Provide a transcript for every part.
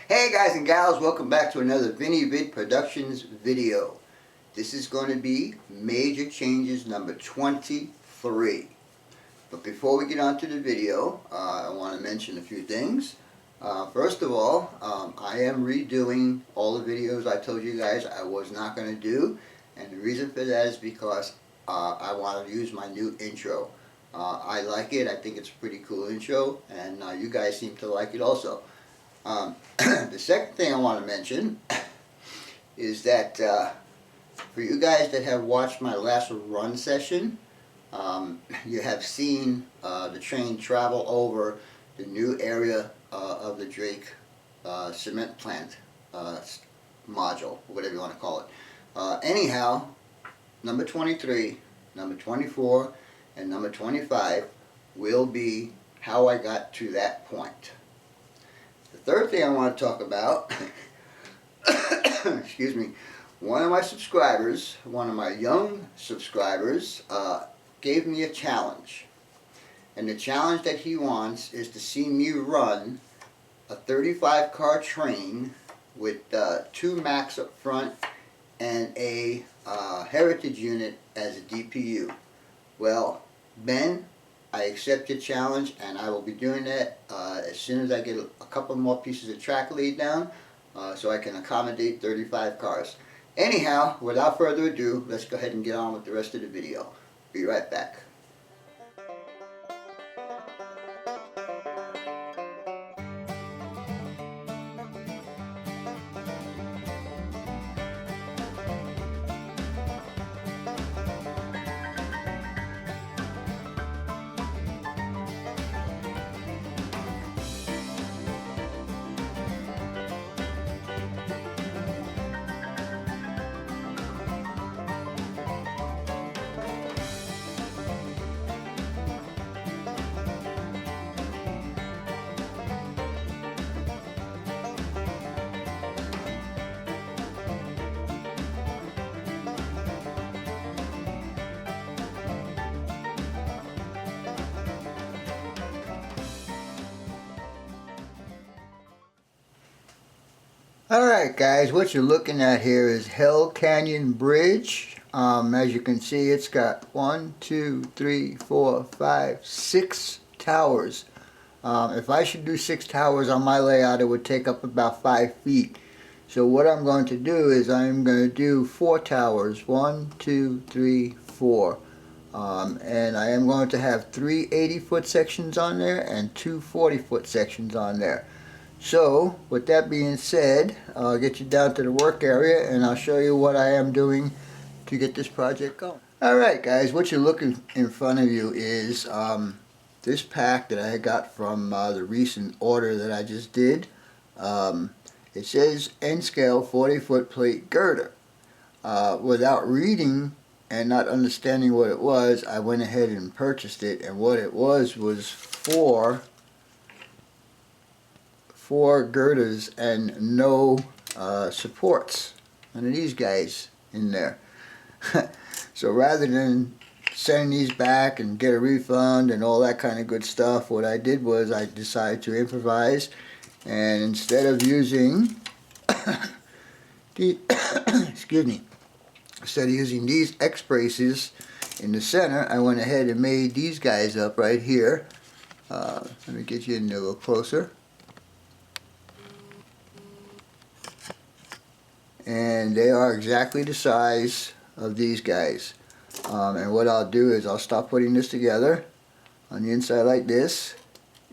Hey guys and gals, welcome back to another Vinny Vid Productions video. This is going to be Major Changes number 23. But before we get on to the video, I want to mention a few things. First of all, I am redoing all the videos I told you guys I was not going to do. And the reason for that is because I want to use my new intro. I like it. I think it's a pretty cool intro, and you guys seem to like it also. The second thing I want to mention is that for you guys that have watched my last run session, you have seen the train travel over the new area of the Drake cement plant module, whatever you want to call it. Anyhow, number 23, number 24, and number 25 will be how I got to that point. The third thing I want to talk about, excuse me, one of my subscribers, one of my young subscribers, gave me a challenge. And the challenge that he wants is to see me run a 35 car train with 2 Macs up front and a Heritage unit as a DPU. Well, Ben, I accept your challenge, and I will be doing that as soon as I get a couple more pieces of track laid down so I can accommodate 35 cars. Anyhow, without further ado, let's go ahead and get on with the rest of the video. Be right back. Alright guys, what you're looking at here is Hell Canyon Bridge. As you can see, it's got 1, 2, 3, 4, 5, 6 towers. If I should do 6 towers on my layout, it would take up about 5 feet. So what I'm going to do is I'm going to do 4 towers. 1, 2, 3, 4. And I am going to have 3 80-foot sections on there and 2 40-foot sections on there. So, with that being said, I'll get you down to the work area and I'll show you what I am doing to get this project going. Alright guys, what you're looking in front of you is this pack that I got from the recent order that I just did. It says N-scale 40-foot plate girder. Without reading and not understanding what it was, I went ahead and purchased it, and what it was 4 girders and no supports. None of these guys in there. So rather than sending these back and get a refund and all that kind of good stuff, what I did was I decided to improvise, and instead of using excuse me, instead of using these X braces in the center, I went ahead and made these guys up right here. Let me get you in there a little closer. And they are exactly the size of these guys. And what I'll do is I'll start putting this together on the inside like this.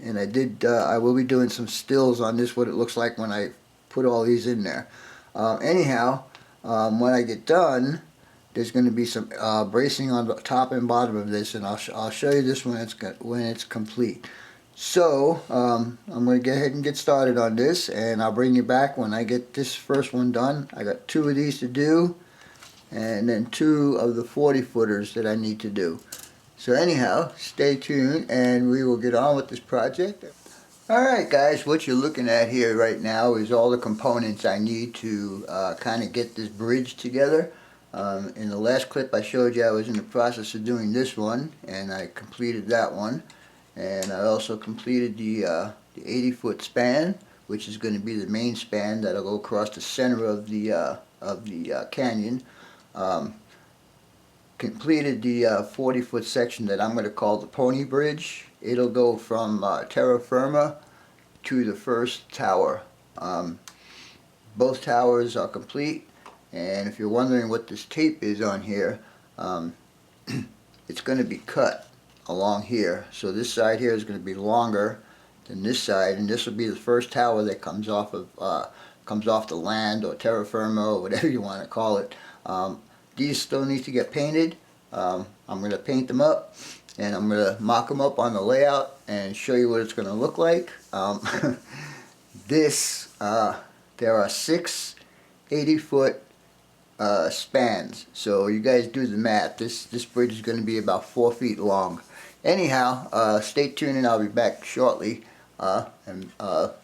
And I will be doing some stills on this, what it looks like when I put all these in there. Anyhow, when I get done, there's going to be some bracing on the top and bottom of this, and I'll show you this when it's complete. So, I'm going to go ahead and get started on this, and I'll bring you back when I get this first one done. I got 2 of these to do, and then 2 of the 40-footers that I need to do. So anyhow, stay tuned, and we will get on with this project. Alright guys, what you're looking at here right now is all the components I need to kind of get this bridge together. In the last clip I showed you I was in the process of doing this one, and I completed that one. And I also completed the 80-foot span which is going to be the main span that'll go across the center of the canyon. Completed the 40-foot section that I'm going to call the Pony Bridge. It'll go from terra firma to the first tower. Both towers are complete, and if you're wondering what this tape is on here, it's going to be cut along here. So this side here is going to be longer than this side, and this will be the first tower that comes off the land, or terra firma, or whatever you want to call it. These still need to get painted. I'm going to paint them up, and I'm going to mock them up on the layout and show you what it's going to look like. There are 6 80-foot spans, so you guys do the math. This bridge is going to be about 4 feet long. Anyhow, stay tuned, and I'll be back shortly and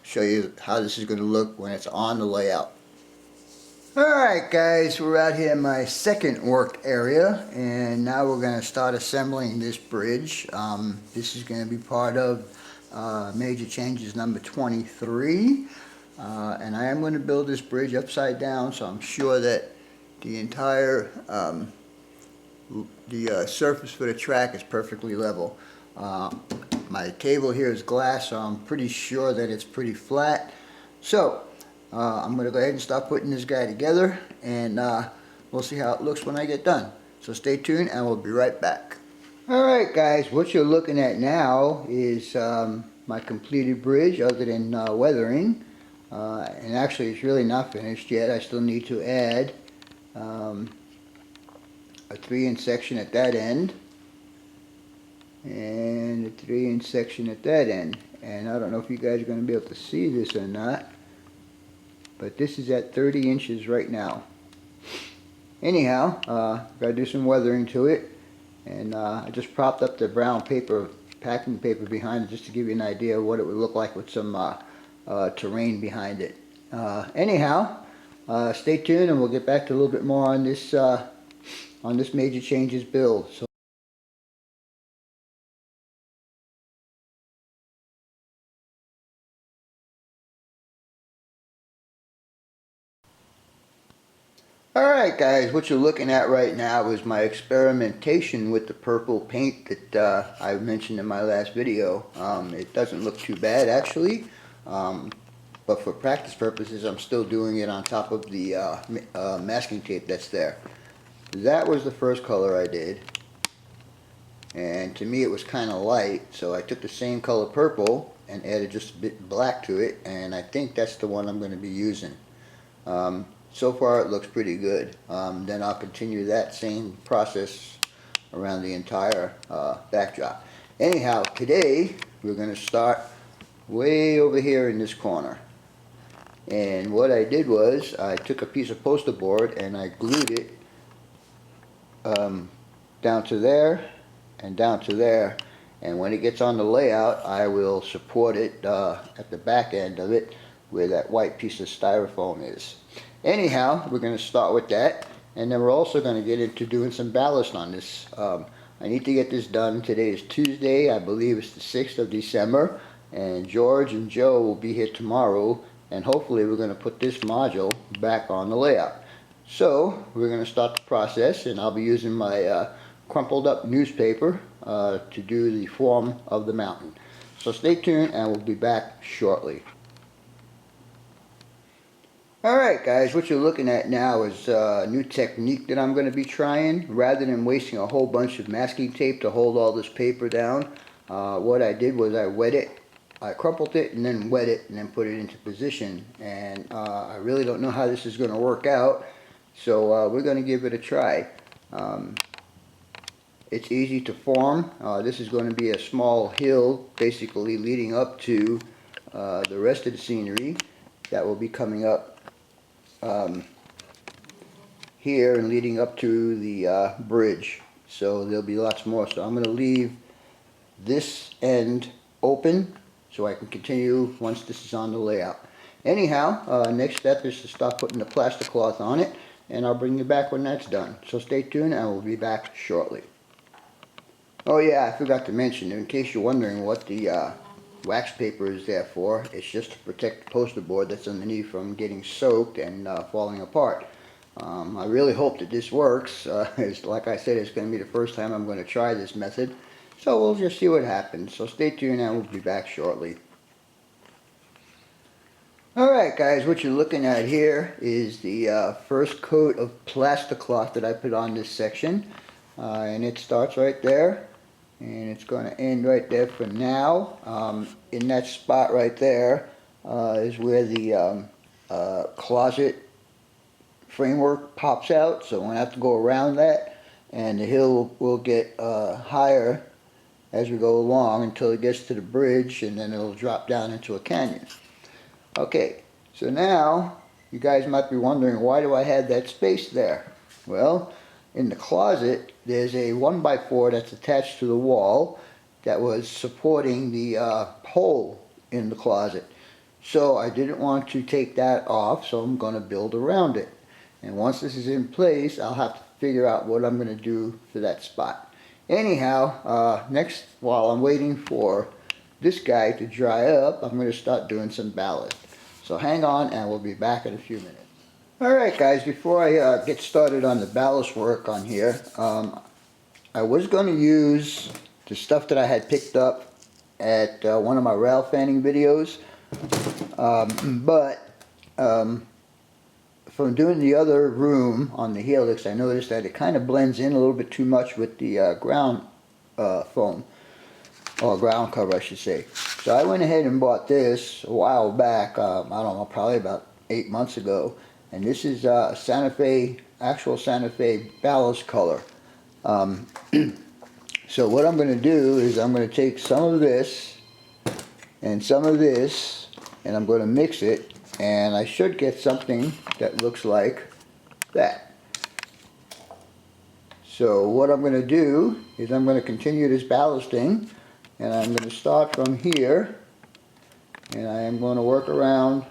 show you how this is going to look when it's on the layout. Alright guys, we're out here in my second work area, and now we're going to start assembling this bridge. This is going to be part of major changes number 23, and I am going to build this bridge upside down, so I'm sure that the entire surface for the track is perfectly level. My table here is glass, so I'm pretty sure that it's pretty flat. So I'm going to go ahead and start putting this guy together, and we'll see how it looks when I get done. So stay tuned, and we'll be right back. Alright guys, what you're looking at now is my completed bridge, other than weathering. And actually it's really not finished yet. I still need to add a 3-inch section at that end, and a 3-inch section at that end. And I don't know if you guys are going to be able to see this or not, but this is at 30 inches right now. Anyhow, gotta do some weathering to it, and I just propped up the brown paper, packing paper behind it, just to give you an idea of what it would look like with some terrain behind it. Anyhow, stay tuned, and we'll get back to a little bit more on this major changes build. So alright guys, what you're looking at right now is my experimentation with the purple paint that I mentioned in my last video. It doesn't look too bad actually, but for practice purposes I'm still doing it on top of the masking tape that's there. That was the first color I did, and to me it was kind of light, so I took the same color purple and added just a bit black to it, and I think that's the one I'm going to be using. So far it looks pretty good. Then I'll continue that same process around the entire backdrop. Anyhow, today we're going to start way over here in this corner. And what I did was I took a piece of poster board and I glued it down to there and down to there. And when it gets on the layout, I will support it at the back end of it where that white piece of styrofoam is. Anyhow, we're going to start with that, and then we're also going to get into doing some ballast on this. I need to get this done. Today is Tuesday, I believe it's the 6th of December, and George and Joe will be here tomorrow, and hopefully we're going to put this module back on the layout. So we're going to start the process, and I'll be using my crumpled up newspaper to do the form of the mountain. So stay tuned, and we'll be back shortly. Alright guys, what you're looking at now is a new technique that I'm going to be trying. Rather than wasting a whole bunch of masking tape to hold all this paper down, what I did was I crumpled it and then wet it and then put it into position. And I really don't know how this is going to work out, so we're going to give it a try. It's easy to form. This is going to be a small hill basically leading up to the rest of the scenery that will be coming up here and leading up to the bridge. So there'll be lots more. So I'm going to leave this end open so I can continue once this is on the layout. Anyhow, next step is to start putting the plastic cloth on it, and I'll bring you back when that's done. So stay tuned, and we'll be back shortly. Oh yeah, I forgot to mention, in case you're wondering what the wax paper is there for. It's just to protect the poster board that's underneath from getting soaked and falling apart. I really hope that this works. Like I said, it's going to be the first time I'm going to try this method. So we'll just see what happens. So stay tuned and we'll be back shortly. Alright guys, what you're looking at here is the first coat of Plasticloth that I put on this section. And it starts right there. And it's going to end right there for now. In that spot right there is where the closet framework pops out. So I'm going to have to go around that. And the hill will get higher as we go along until it gets to the bridge. And then it'll drop down into a canyon. Okay, so now you guys might be wondering, why do I have that space there? Well, in the closet there's a 1x4 that's attached to the wall that was supporting the hole in the closet. So I didn't want to take that off, so I'm going to build around it. And once this is in place, I'll have to figure out what I'm going to do for that spot. Anyhow, next, while I'm waiting for this guy to dry up, I'm going to start doing some ballast. So hang on and we'll be back in a few minutes. Alright guys, before I get started on the ballast work on here, I was going to use the stuff that I had picked up at one of my rail fanning videos, but from doing the other room on the helix, I noticed that it kind of blends in a little bit too much with the ground foam. Or ground cover, I should say. So I went ahead and bought this a while back, I don't know, probably about 8 months ago. And this is Santa Fe, actual Santa Fe ballast color. So what I'm going to do is I'm going to take some of this and some of this, and I'm going to mix it, and I should get something that looks like that. So what I'm going to do is I'm going to continue this ballasting. And I'm going to start from here, and I am going to work around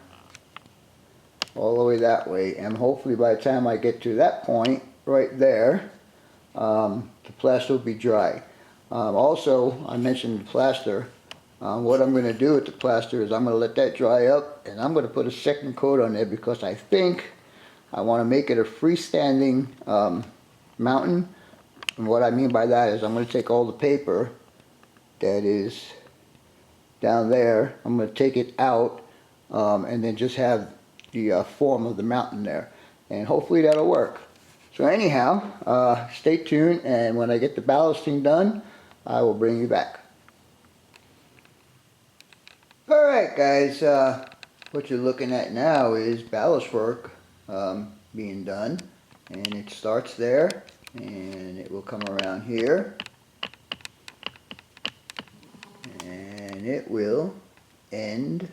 all the way that way, and hopefully by the time I get to that point right there, the plaster will be dry. Also, I mentioned the plaster. What I'm going to do with the plaster is I'm going to let that dry up, and I'm going to put a second coat on there because I think I want to make it a freestanding mountain. And what I mean by that is I'm going to take all the paper that is down there, I'm going to take it out and then just have the form of the mountain there, and hopefully that'll work. So anyhow, stay tuned, and when I get the ballasting done, I will bring you back. Alright guys, what you're looking at now is ballast work being done, and it starts there and it will come around here. And it will end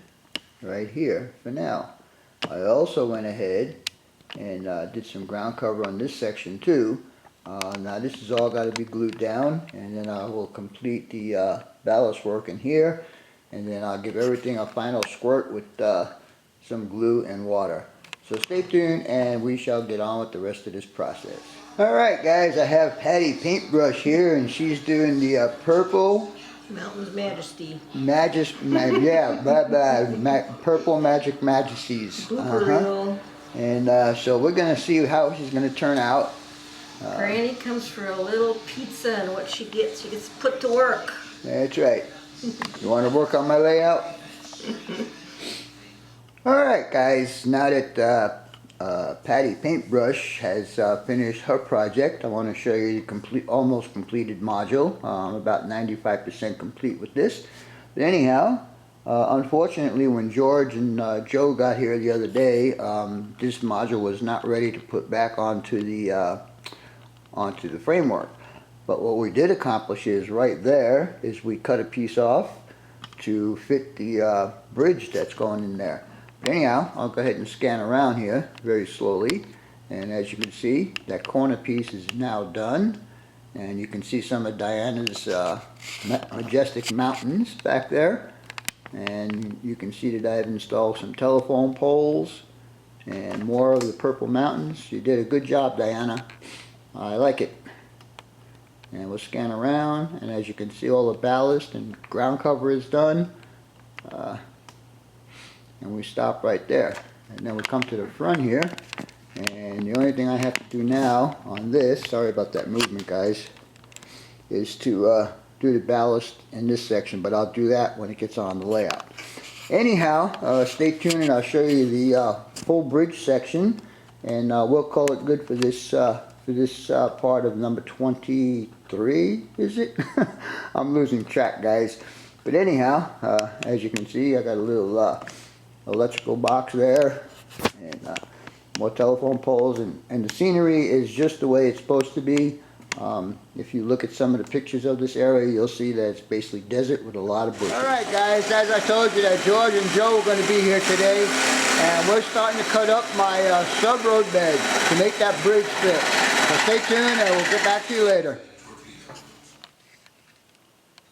right here for now. I also went ahead and did some ground cover on this section too. Now this has all got to be glued down, and then I will complete the ballast work in here, and then I'll give everything a final squirt with some glue and water. So stay tuned and we shall get on with the rest of this process. Alright guys, I have Patty Paintbrush here, and she's doing the purple Mountain's Majesty. Purple Magic Majesties. Reel. And so we're going to see how she's going to turn out. Granny comes for a little pizza, and what she gets put to work. That's right. You want to work on my layout? Alright guys, now that Patty Paintbrush has finished her project, I want to show you the almost completed module. About 95% complete with this. But anyhow, unfortunately when George and Joe got here the other day, this module was not ready to put back onto the framework. But what we did accomplish is right there is we cut a piece off to fit the bridge that's going in there. Anyhow, I'll go ahead and scan around here very slowly, and as you can see, that corner piece is now done, and you can see some of Diana's majestic mountains back there, and you can see that I've installed some telephone poles and more of the purple mountains. You did a good job, Diana. I like it. And we'll scan around, and as you can see, all the ballast and ground cover is done. and we stop right there. And then we come to the front here, and the only thing I have to do now on this, sorry about that movement guys, is to do the ballast in this section, but I'll do that when it gets on the layout. Anyhow, stay tuned and I'll show you the full bridge section, and we'll call it good for this part of number 23, is it? I'm losing track guys. But anyhow, as you can see, I got a little electrical box there, and more telephone poles, and the scenery is just the way it's supposed to be. If you look at some of the pictures of this area, you'll see that it's basically desert with a lot of bushes. Alright guys, as I told you that George and Joe are going to be here today, and we're starting to cut up my sub-road bed to make that bridge fit. So stay tuned and we'll get back to you later.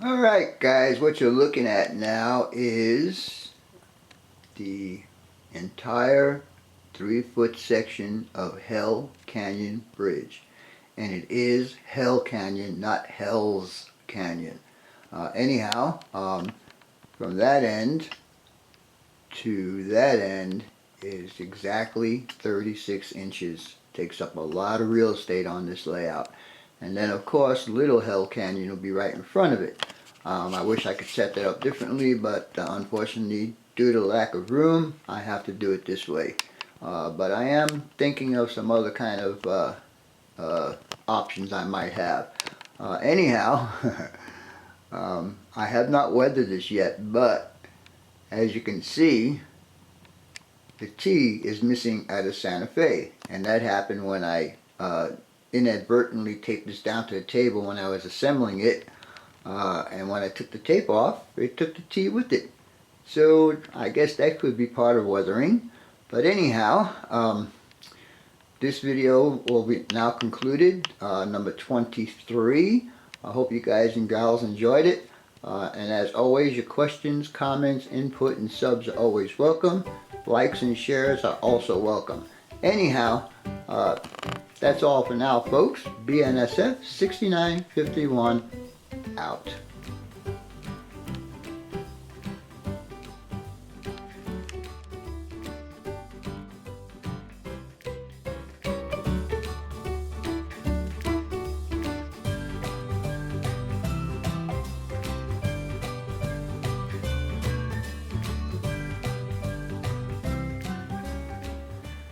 Alright guys, what you're looking at now is the entire 3-foot section of Hell Canyon Bridge. And it is Hell Canyon, not Hell's Canyon. Anyhow, from that end to that end is exactly 36 inches. Takes up a lot of real estate on this layout. And then of course Little Hell Canyon will be right in front of it. I wish I could set that up differently, but unfortunately due to lack of room I have to do it this way. But I am thinking of some other kind of options I might have. Anyhow, I have not weathered this yet, but as you can see, the T is missing out of Santa Fe, and that happened when I inadvertently taped this down to the table when I was assembling it, and when I took the tape off, it took the T with it. So I guess that could be part of weathering. But anyhow, this video will be now concluded, number 23. I hope you guys and gals enjoyed it. And as always, your questions, comments, input, and subs are always welcome. Likes and shares are also welcome. Anyhow, that's all for now, folks. BNSF 6951 out.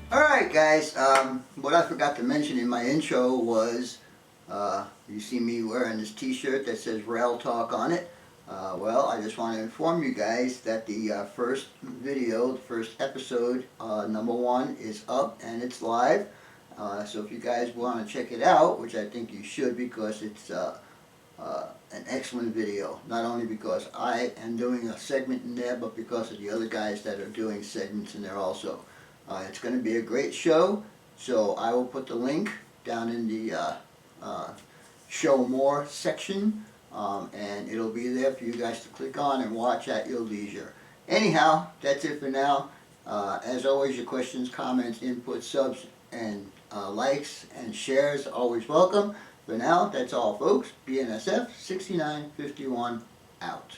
Alright guys, what I forgot to mention in my intro was, you see me wearing this t-shirt that says Rail Talk on it. Well, I just want to inform you guys that the first video, the first episode, number 1, is up and it's live. So if you guys want to check it out, which I think you should because it's an excellent video. Not only because I am doing a segment in there, but because of the other guys that are doing segments in there also. It's going to be a great show, so I will put the link down in the show more section, and it'll be there for you guys to click on and watch at your leisure. Anyhow, that's it for now. As always, your questions, comments, input, subs, and likes and shares are always welcome. For now, that's all folks. BNSF 6951 out.